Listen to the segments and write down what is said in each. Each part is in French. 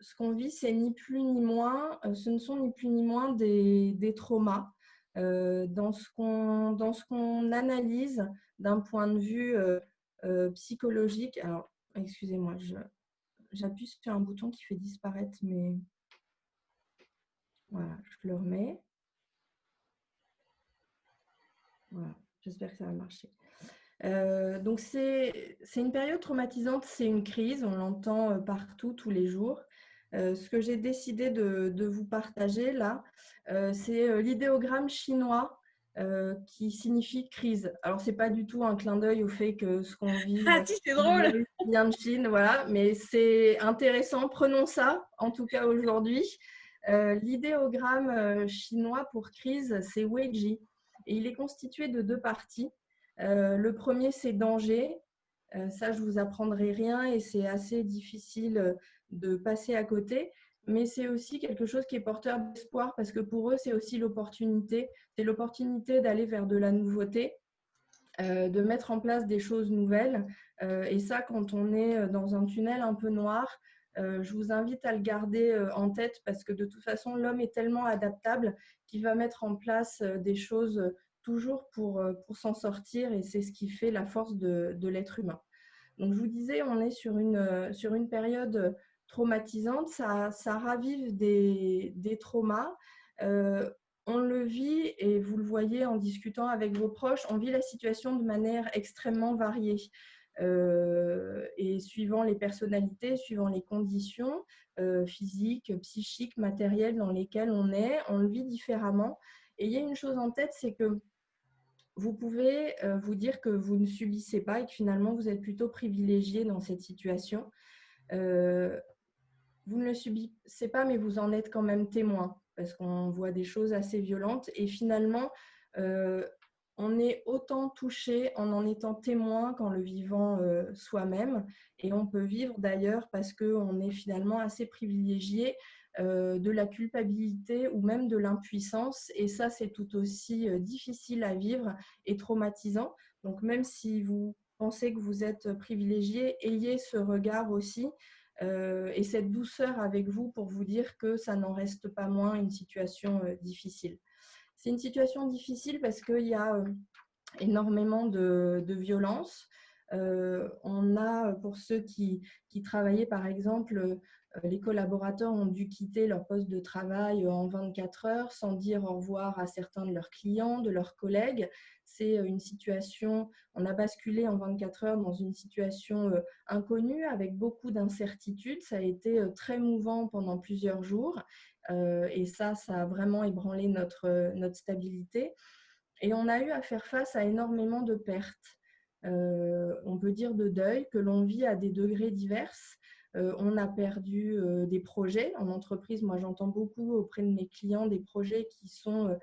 ce qu'on vit, c'est ni plus ni moins, ce ne sont ni plus ni moins des traumas. Dans ce qu'on analyse d'un point de vue psychologique. Alors, excusez-moi, j'appuie sur un bouton qui fait disparaître, mais voilà, je le remets. Voilà, j'espère que ça va marcher. Donc, c'est une période traumatisante, c'est une crise, on l'entend partout, tous les jours. Ce que j'ai décidé de vous partager là, c'est l'idéogramme chinois qui signifie crise. Alors, ce n'est pas du tout un clin d'œil au fait que ce qu'on vit Ah si, c'est drôle. vient de Chine, voilà, mais c'est intéressant, prenons ça, en tout cas aujourd'hui. L'idéogramme chinois pour crise, c'est Weiji, et il est constitué de deux parties. Le premier, c'est danger. Ça, je ne vous apprendrai rien et c'est assez difficile de passer à côté. Mais c'est aussi quelque chose qui est porteur d'espoir parce que pour eux, c'est aussi l'opportunité. C'est l'opportunité d'aller vers de la nouveauté, de mettre en place des choses nouvelles. Et ça, quand on est dans un tunnel un peu noir, je vous invite à le garder en tête parce que de toute façon, l'homme est tellement adaptable qu'il va mettre en place des choses toujours pour s'en sortir et c'est ce qui fait la force de l'être humain. Donc, je vous disais, on est sur une période traumatisante, ça ravive des traumas. On le vit et vous le voyez en discutant avec vos proches, on vit la situation de manière extrêmement variée. Et suivant les personnalités, suivant les conditions physiques, psychiques, matérielles dans lesquelles on le vit différemment. Et il y a une chose en tête, c'est que vous pouvez vous dire que vous ne subissez pas et que finalement vous êtes plutôt privilégié dans cette situation. Euh, Vous ne le subissez pas, mais vous en êtes quand même témoin parce qu'on voit des choses assez violentes et finalement, euh, on est autant touché en étant témoin qu'en le vivant soi-même. Et on peut vivre d'ailleurs parce qu'on est finalement assez privilégié de la culpabilité ou même de l'impuissance. Et ça, c'est tout aussi difficile à vivre et traumatisant. Donc, même si vous pensez que vous êtes privilégié, ayez ce regard aussi et cette douceur avec vous pour vous dire que ça n'en reste pas moins une situation difficile. C'est une situation difficile parce qu'il y a énormément de violence. On a, pour ceux qui travaillaient par exemple, les collaborateurs ont dû quitter leur poste de travail en 24 heures sans dire au revoir à certains de leurs clients, de leurs collègues. C'est une situation, on a basculé en 24 heures dans une situation inconnue avec beaucoup d'incertitudes. Ça a été très mouvant pendant plusieurs jours et ça a vraiment ébranlé notre stabilité. Et on a eu à faire face à énormément de pertes. On peut dire de deuil que l'on vit à des degrés divers. On a perdu des projets en entreprise. Moi, j'entends beaucoup auprès de mes clients des projets qui sont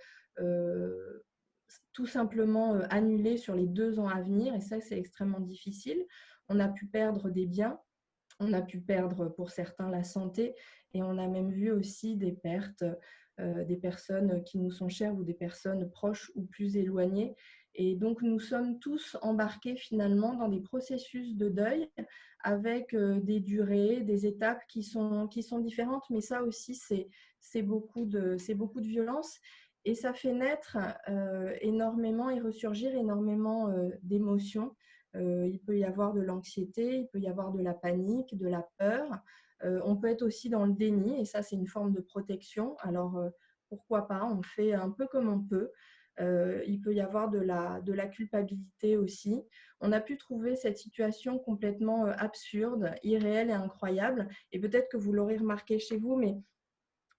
tout simplement annulés sur les 2 ans à venir. Et ça, c'est extrêmement difficile. On a pu perdre des biens. On a pu perdre pour certains la santé et on a même vu aussi des pertes des personnes qui nous sont chères ou des personnes proches ou plus éloignées. Et donc, nous sommes tous embarqués finalement dans des processus de deuil avec des durées, des étapes qui sont différentes. Mais ça aussi, c'est beaucoup de violence. Et ça fait naître énormément et ressurgir énormément d'émotions. Il peut y avoir de l'anxiété, il peut y avoir de la panique, de la peur. On peut être aussi dans le déni et ça, c'est une forme de protection. Alors, pourquoi pas? On fait un peu comme on peut. Il peut y avoir de la culpabilité aussi. On a pu trouver cette situation complètement absurde, irréelle et incroyable. Et peut-être que vous l'aurez remarqué chez vous, mais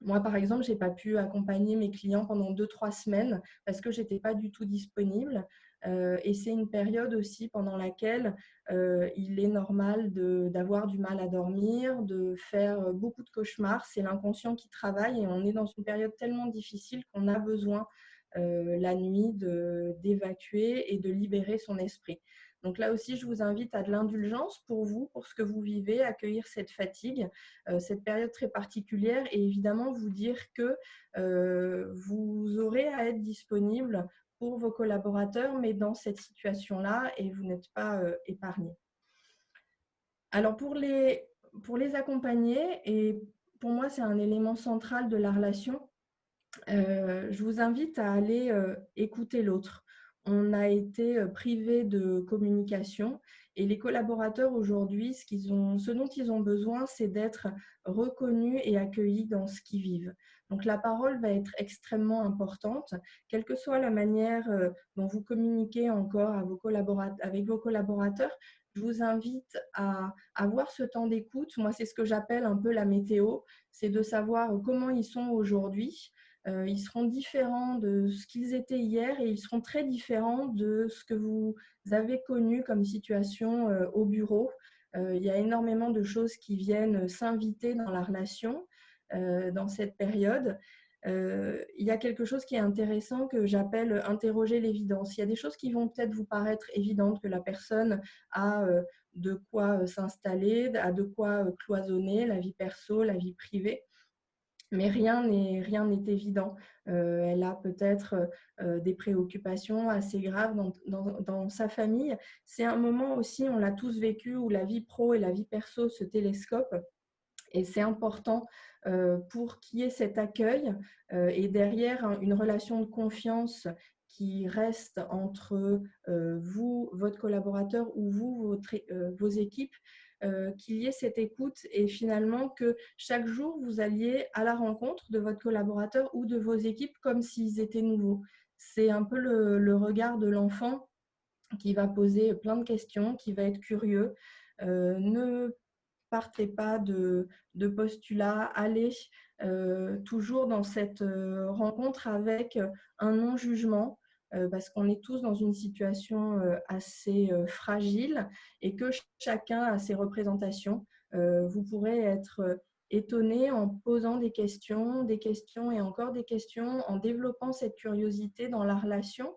moi, par exemple, je n'ai pas pu accompagner mes clients pendant 2-3 semaines parce que je n'étais pas du tout disponible. Et c'est une période aussi pendant laquelle il est normal d'avoir du mal à dormir, de faire beaucoup de cauchemars. C'est l'inconscient qui travaille et on est dans une période tellement difficile qu'on a besoin la nuit d'évacuer et de libérer son esprit. Donc là aussi, je vous invite à de l'indulgence pour vous, pour ce que vous vivez, accueillir cette fatigue, cette période très particulière et évidemment vous dire que vous aurez à être disponible pour vos collaborateurs, mais dans cette situation-là et vous n'êtes pas épargné. Alors pour les accompagner et pour moi, c'est un élément central de la relation. Je vous invite à aller, écouter l'autre. On a été, privés de communication et les collaborateurs aujourd'hui, ce dont ils ont besoin, c'est d'être reconnus et accueillis dans ce qu'ils vivent. Donc la parole va être extrêmement importante, quelle que soit la manière, dont vous communiquez encore avec vos collaborateurs. Je vous invite à avoir ce temps d'écoute. Moi, c'est ce que j'appelle un peu la météo, c'est de savoir comment ils sont aujourd'hui. Ils seront différents de ce qu'ils étaient hier et ils seront très différents de ce que vous avez connu comme situation au bureau. Il y a énormément de choses qui viennent s'inviter dans la relation dans cette période. Il y a quelque chose qui est intéressant que j'appelle interroger l'évidence. Il y a des choses qui vont peut-être vous paraître évidentes, que la personne a de quoi s'installer, a de quoi cloisonner la vie perso, la vie privée. Mais rien n'est évident. Elle a peut-être des préoccupations assez graves dans sa famille. C'est un moment aussi, on l'a tous vécu, où la vie pro et la vie perso se télescopent. Et c'est important pour qu'il y ait cet accueil et derrière une relation de confiance qui reste entre vous, votre collaborateur ou vous, vos équipes, qu'il y ait cette écoute et finalement que chaque jour, vous alliez à la rencontre de votre collaborateur ou de vos équipes comme s'ils étaient nouveaux. C'est un peu le regard de l'enfant qui va poser plein de questions, qui va être curieux. Ne partez pas de postulats, allez toujours dans cette rencontre avec un non-jugement, parce qu'on est tous dans une situation assez fragile et que chacun a ses représentations. Vous pourrez être étonné en posant des questions et encore des questions, en développant cette curiosité dans la relation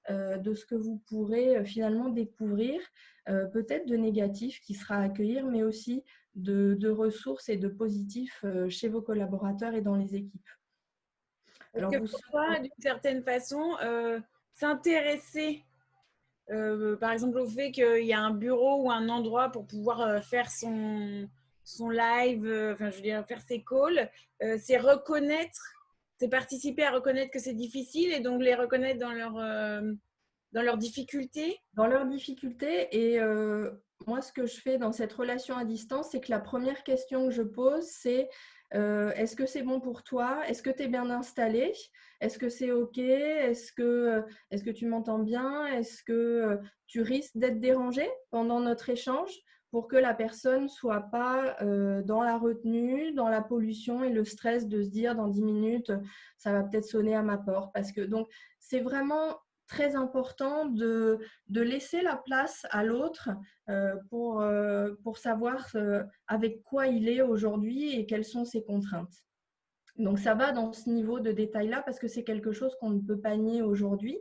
de ce que vous pourrez finalement découvrir, peut-être de négatif qui sera à accueillir, mais aussi de ressources et de positifs chez vos collaborateurs et dans les équipes. Est-ce Alors, que vous pour toi, d'une certaine façon, s'intéresser, par exemple, au fait qu'il y a un bureau ou un endroit pour pouvoir faire son live, enfin, je veux dire, faire ses calls, c'est reconnaître, c'est participer à reconnaître que c'est difficile et donc les reconnaître dans leurs difficultés? dans leurs difficultés et moi, ce que je fais dans cette relation à distance, c'est que la première question que je pose, c'est est-ce que c'est bon pour toi? Est-ce que tu es bien installé? Est-ce que c'est OK? Est-ce que tu m'entends bien? Est-ce que tu risques d'être dérangé pendant notre échange pour que la personne ne soit pas dans la retenue, dans la pollution et le stress de se dire dans 10 minutes, ça va peut-être sonner à ma porte. Parce que donc, c'est vraiment très important de laisser la place à l'autre pour savoir avec quoi il est aujourd'hui et quelles sont ses contraintes. Donc ça va dans ce niveau de détail-là parce que c'est quelque chose qu'on ne peut pas nier aujourd'hui.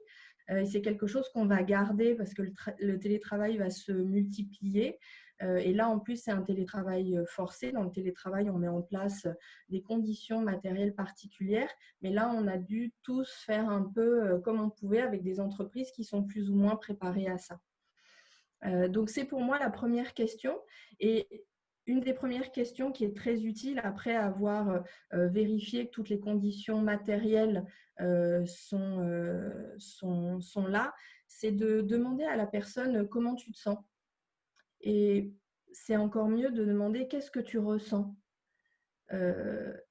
Et c'est quelque chose qu'on va garder parce que le télétravail va se multiplier. Et là, en plus, c'est un télétravail forcé. Dans le télétravail, on met en place des conditions matérielles particulières. Mais là, on a dû tous faire un peu comme on pouvait avec des entreprises qui sont plus ou moins préparées à ça. Donc, c'est pour moi la première question. Et une des premières questions qui est très utile après avoir vérifié que toutes les conditions matérielles sont là, c'est de demander à la personne comment tu te sens. Et c'est encore mieux de demander qu'est-ce que tu ressens.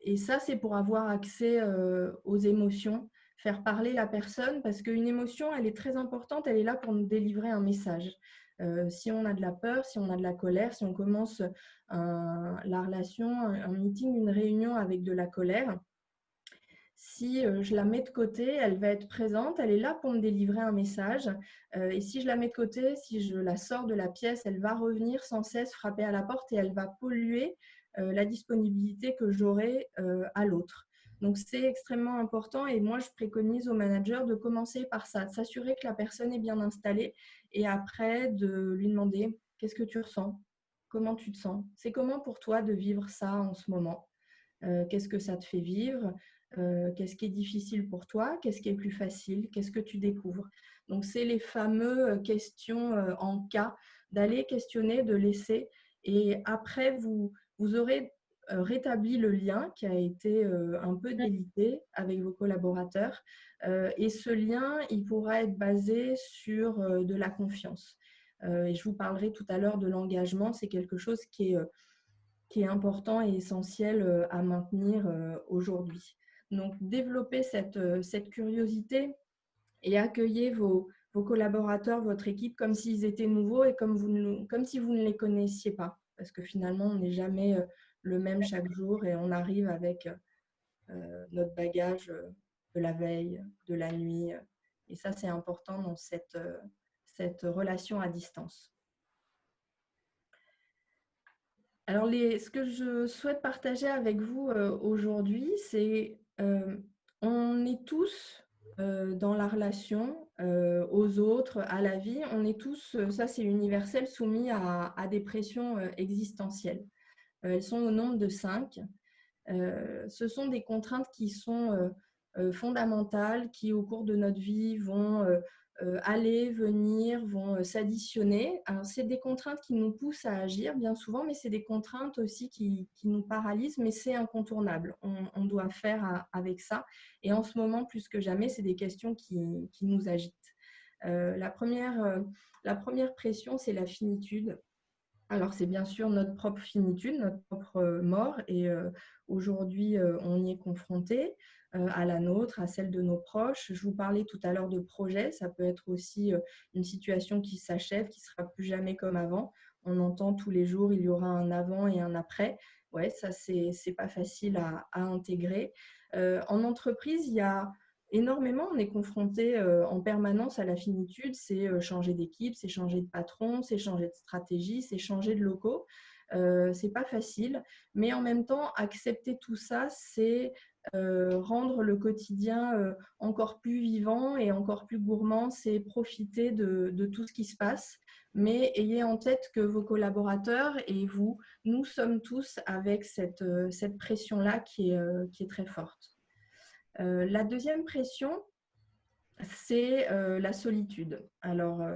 Et ça, c'est pour avoir accès aux émotions, faire parler la personne, parce qu'une émotion, elle est très importante, elle est là pour nous délivrer un message. Si on a de la peur, si on a de la colère, si on commence la relation, un meeting, une réunion avec de la colère, si je la mets de côté, elle va être présente, elle est là pour me délivrer un message. Et si je la mets de côté, si je la sors de la pièce, elle va revenir sans cesse frapper à la porte et elle va polluer la disponibilité que j'aurai à l'autre. Donc, c'est extrêmement important et moi, je préconise aux managers de commencer par ça, de s'assurer que la personne est bien installée et après de lui demander qu'est-ce que tu ressens, comment tu te sens, c'est comment pour toi de vivre ça en ce moment. Qu'est-ce que ça te fait vivre? Qu'est-ce qui est difficile pour toi? Qu'est-ce qui est plus facile? Qu'est-ce que tu découvres? Donc, c'est les fameuses questions en cas, d'aller questionner, de laisser. Et après, vous aurez rétabli le lien qui a été un peu délité avec vos collaborateurs. Et ce lien, il pourra être basé sur de la confiance. Et je vous parlerai tout à l'heure de l'engagement. C'est quelque chose qui est important et essentiel à maintenir aujourd'hui. Donc, développez cette curiosité et accueillez vos collaborateurs, votre équipe, comme s'ils étaient nouveaux et comme si vous ne les connaissiez pas. Parce que finalement, on n'est jamais le même chaque jour et on arrive avec notre bagage de la veille, de la nuit. Et ça, c'est important dans cette relation à distance. Alors, ce que je souhaite partager avec vous aujourd'hui, c'est on est tous dans la relation aux autres, à la vie, on est tous, ça c'est universel, soumis à des pressions existentielles. Elles sont au nombre de 5. Ce sont des contraintes qui sont fondamentales, qui au cours de notre vie vont aller, venir, vont s'additionner. Alors, c'est des contraintes qui nous poussent à agir bien souvent, mais c'est des contraintes aussi qui nous paralysent, mais c'est incontournable. On doit faire avec ça. Et en ce moment, plus que jamais, c'est des questions qui nous agitent. La première pression, c'est la finitude. Alors, c'est bien sûr notre propre finitude, notre propre mort, et aujourd'hui, on y est confronté, à la nôtre, à celle de nos proches. Je vous parlais tout à l'heure de projet, ça peut être aussi une situation qui s'achève, qui ne sera plus jamais comme avant. On entend tous les jours, il y aura un avant et un après. Ouais, ça, c'est pas facile à intégrer. En entreprise, il y a énormément, on est confronté en permanence à la finitude, c'est changer d'équipe, c'est changer de patron, c'est changer de stratégie, c'est changer de locaux. C'est pas facile, mais en même temps, accepter tout ça, c'est rendre le quotidien encore plus vivant et encore plus gourmand, c'est profiter de tout ce qui se passe. Mais ayez en tête que vos collaborateurs et vous, nous sommes tous avec cette pression-là qui est très forte. La deuxième pression, c'est la solitude. Alors,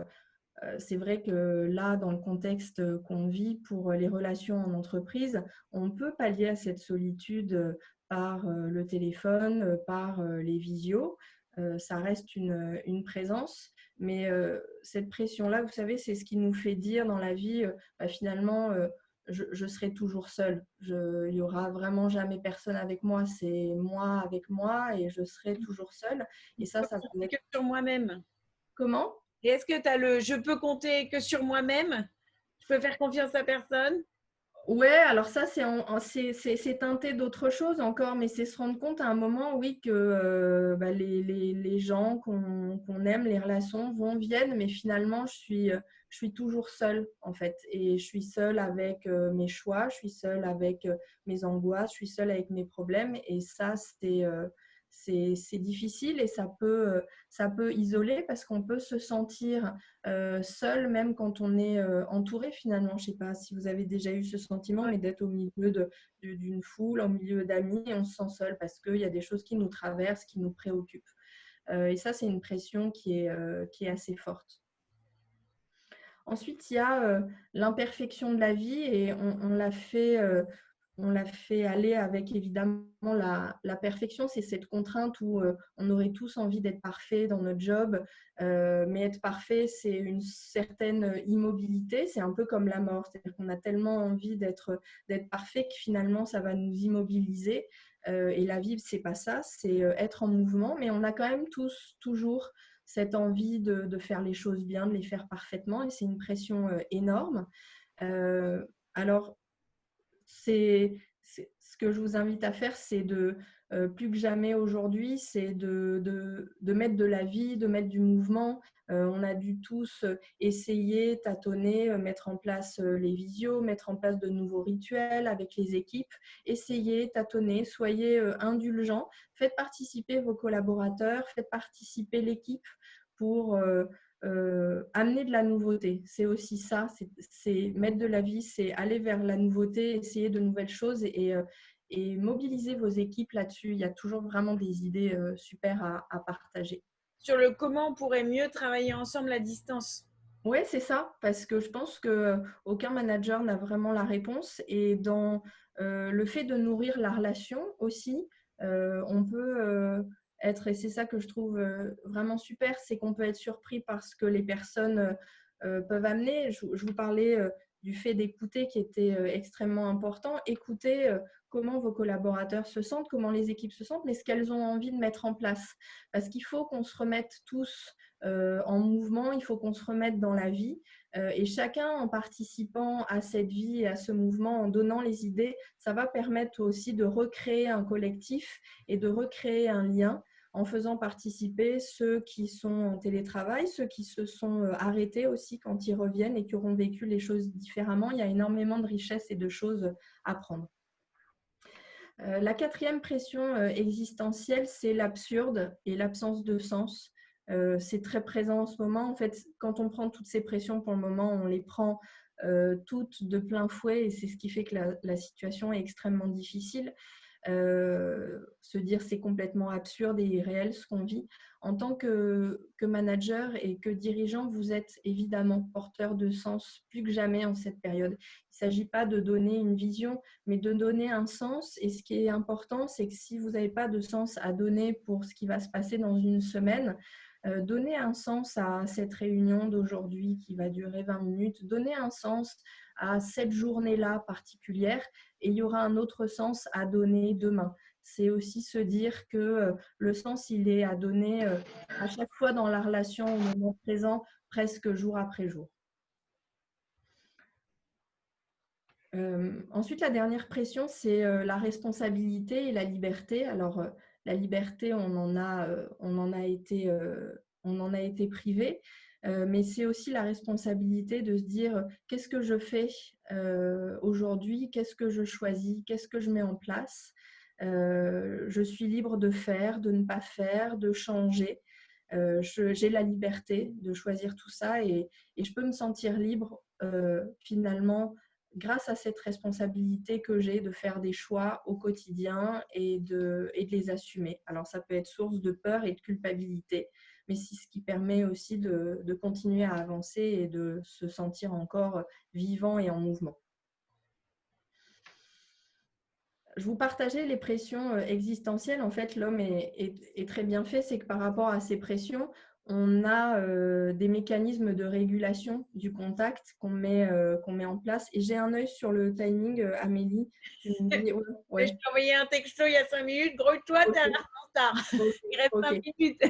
c'est vrai que là, dans le contexte qu'on vit pour les relations en entreprise, on peut pallier à cette solitude par le téléphone, par les visios. Ça reste une présence, mais cette pression-là, vous savez, c'est ce qui nous fait dire dans la vie, finalement, je serai toujours seule. Il n'y aura vraiment jamais personne avec moi, c'est moi avec moi et je serai toujours seule. Et ça peut être… Que sur moi-même. Comment ? Et est-ce que tu as je peux compter que sur moi-même? Je peux faire confiance à personne? Ouais, alors ça, c'est teinté d'autre chose encore, mais c'est se rendre compte à un moment, oui, que les gens qu'on aime, les relations viennent, mais finalement, je suis toujours seule, en fait. Et je suis seule avec mes choix, je suis seule avec mes angoisses, je suis seule avec mes problèmes. Et ça, c'est difficile et ça peut isoler parce qu'on peut se sentir seul même quand on est entouré finalement. Je ne sais pas si vous avez déjà eu ce sentiment, mais d'être au milieu d'une foule, au milieu d'amis, et on se sent seul parce qu'il y a des choses qui nous traversent, qui nous préoccupent. Et ça, c'est une pression qui est assez forte. Ensuite, il y a l'imperfection de la vie et on l'a fait aller avec évidemment la perfection. C'est cette contrainte où on aurait tous envie d'être parfait dans notre job, mais être parfait, c'est une certaine immobilité. C'est un peu comme la mort, c'est-à-dire qu'on a tellement envie d'être parfait que finalement, ça va nous immobiliser. Et la vie, c'est pas ça, c'est être en mouvement, mais on a quand même tous toujours cette envie de faire les choses bien, de les faire parfaitement, et c'est une pression énorme. Alors, ce que je vous invite à faire, c'est plus que jamais aujourd'hui, c'est de mettre de la vie, de mettre du mouvement. On a dû tous essayer, tâtonner, mettre en place les visios, mettre en place de nouveaux rituels avec les équipes. Essayez, tâtonnez, soyez indulgents. Faites participer vos collaborateurs, faites participer l'équipe pour amener de la nouveauté. C'est aussi ça, c'est mettre de la vie, c'est aller vers la nouveauté, essayer de nouvelles choses et mobiliser vos équipes là-dessus. Il y a toujours vraiment des idées super à partager. Sur le comment on pourrait mieux travailler ensemble à distance. Oui, c'est ça, parce que je pense qu'aucun manager n'a vraiment la réponse. Et dans Le fait de nourrir la relation aussi, on peut être, et c'est ça que je trouve vraiment super, c'est qu'on peut être surpris par ce que les personnes peuvent amener. Je vous parlais du fait d'écouter qui était extrêmement important. Écouter comment vos collaborateurs se sentent, comment les équipes se sentent, mais ce qu'elles ont envie de mettre en place. Parce qu'il faut qu'on se remette tous en mouvement, il faut qu'on se remette dans la vie. Et chacun, en participant à cette vie et à ce mouvement, en donnant les idées, ça va permettre aussi de recréer un collectif et de recréer un lien en faisant participer ceux qui sont en télétravail, ceux qui se sont arrêtés aussi quand ils reviennent et qui auront vécu les choses différemment. Il y a énormément de richesses et de choses à prendre. La quatrième pression existentielle, c'est l'absurde et l'absence de sens. C'est très présent en ce moment. En fait, quand on prend toutes ces pressions pour le moment, on les prend toutes de plein fouet et c'est ce qui fait que la situation est extrêmement difficile. Se dire c'est complètement absurde et irréel ce qu'on vit. En tant que manager et que dirigeant, vous êtes évidemment porteur de sens plus que jamais en cette période. Il ne s'agit pas de donner une vision, mais de donner un sens. Et ce qui est important, c'est que si vous n'avez pas de sens à donner pour ce qui va se passer dans une semaine, donnez un sens à cette réunion d'aujourd'hui qui va durer 20 minutes, donnez un sens à cette journée-là particulière et il y aura un autre sens à donner demain. C'est aussi se dire que le sens, il est à donner à chaque fois dans la relation au moment présent, presque jour après jour. Ensuite, la dernière pression, c'est la responsabilité et la liberté. Alors, la liberté, on en a été privé, mais c'est aussi la responsabilité de se dire qu'est-ce que je fais aujourd'hui, qu'est-ce que je choisis, qu'est-ce que je mets en place. Je suis libre de faire, de ne pas faire, de changer. J'ai la liberté de choisir tout ça et je peux me sentir libre finalement grâce à cette responsabilité que j'ai de faire des choix au quotidien et de les assumer. Alors, ça peut être source de peur et de culpabilité, mais c'est ce qui permet aussi de continuer à avancer et de se sentir encore vivant et en mouvement. Je vous partageais les pressions existentielles. En fait, l'homme est très bien fait. C'est que par rapport à ces pressions, on a des mécanismes de régulation du contact qu'on met en place. Et j'ai un œil sur le timing, Amélie. Tu me dis, ouais. Je t'ai envoyé un texto il y a 5 minutes. Gros-toi, okay. T'es à en retard. Okay. Il reste 5 minutes.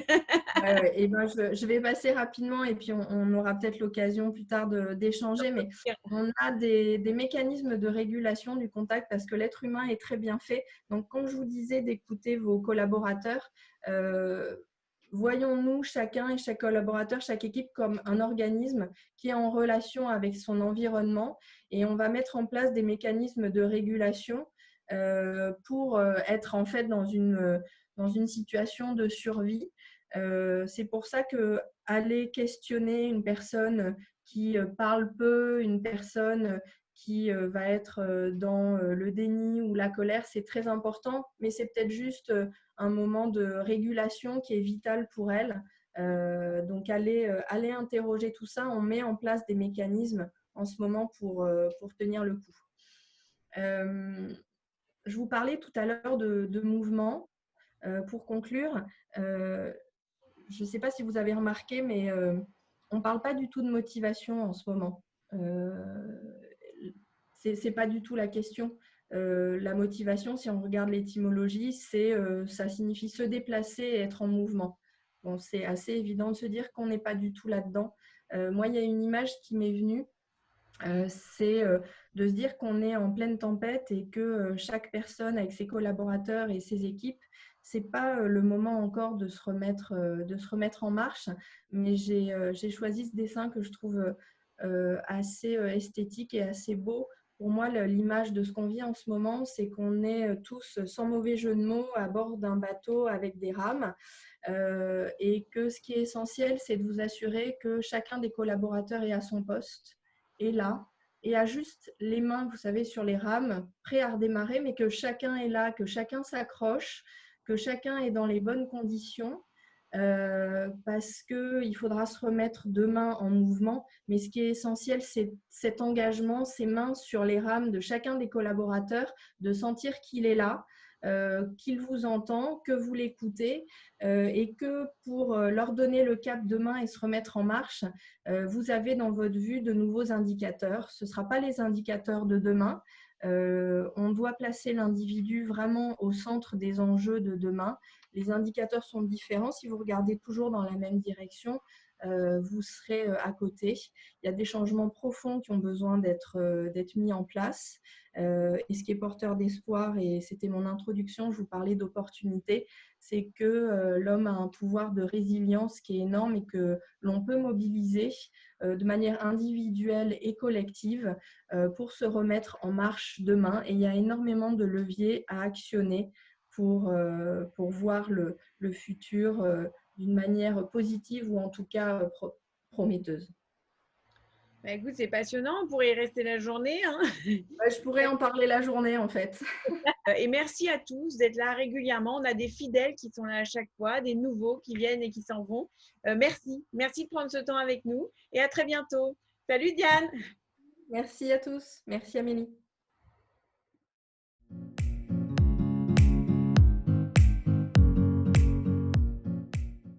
Ouais. Et ben, je vais passer rapidement et puis on aura peut-être l'occasion plus tard d'échanger. Mais on a des mécanismes de régulation du contact parce que l'être humain est très bien fait. Donc, comme je vous disais, d'écouter vos collaborateurs, voyons-nous chacun et chaque collaborateur, chaque équipe comme un organisme qui est en relation avec son environnement et on va mettre en place des mécanismes de régulation pour être en fait dans une situation de survie. C'est pour ça que aller questionner une personne qui parle peu, une personne qui va être dans le déni ou la colère, c'est très important, mais c'est peut-être juste un moment de régulation qui est vital pour elle. Donc, aller interroger tout ça, on met en place des mécanismes en ce moment pour tenir le coup. Je vous parlais tout à l'heure de mouvement. Pour conclure, je ne sais pas si vous avez remarqué, mais on ne parle pas du tout de motivation en ce moment. Ce n'est pas du tout la question. La motivation, si on regarde l'étymologie, ça signifie se déplacer et être en mouvement. Bon, c'est assez évident de se dire qu'on n'est pas du tout là-dedans. Moi, il y a une image qui m'est venue. C'est de se dire qu'on est en pleine tempête et que chaque personne avec ses collaborateurs et ses équipes, ce n'est pas le moment encore de se remettre en marche, mais j'ai choisi ce dessin que je trouve assez esthétique et assez beau. Pour moi, l'image de ce qu'on vit en ce moment, c'est qu'on est tous, sans mauvais jeu de mots, à bord d'un bateau avec des rames et que ce qui est essentiel, c'est de vous assurer que chacun des collaborateurs est à son poste, est là et a juste les mains, vous savez, sur les rames, prêt à redémarrer, mais que chacun est là, que chacun s'accroche, que chacun est dans les bonnes conditions parce qu'il faudra se remettre demain en mouvement. Mais ce qui est essentiel, c'est cet engagement, ces mains sur les rames de chacun des collaborateurs, de sentir qu'il est là, qu'il vous entend, que vous l'écoutez et que pour leur donner le cap demain et se remettre en marche, vous avez dans votre vue de nouveaux indicateurs. Ce ne sera pas les indicateurs de demain. On doit placer l'individu vraiment au centre des enjeux de demain. Les indicateurs sont différents. Si vous regardez toujours dans la même direction, vous serez à côté. Il y a des changements profonds qui ont besoin d'être mis en place. Et ce qui est porteur d'espoir, et c'était mon introduction, je vous parlais d'opportunités, c'est que l'homme a un pouvoir de résilience qui est énorme et que l'on peut mobiliser de manière individuelle et collective pour se remettre en marche demain. Et il y a énormément de leviers à actionner pour voir le futur d'une manière positive ou en tout cas prometteuse. Bah, écoute, c'est passionnant, on pourrait y rester la journée, hein. Je pourrais en parler la journée en fait. Et merci à tous d'être là régulièrement. On a des fidèles qui sont là à chaque fois, des nouveaux qui viennent et qui s'en vont. Merci. Merci de prendre ce temps avec nous et à très bientôt. Salut Diane. Merci à tous. Merci Amélie.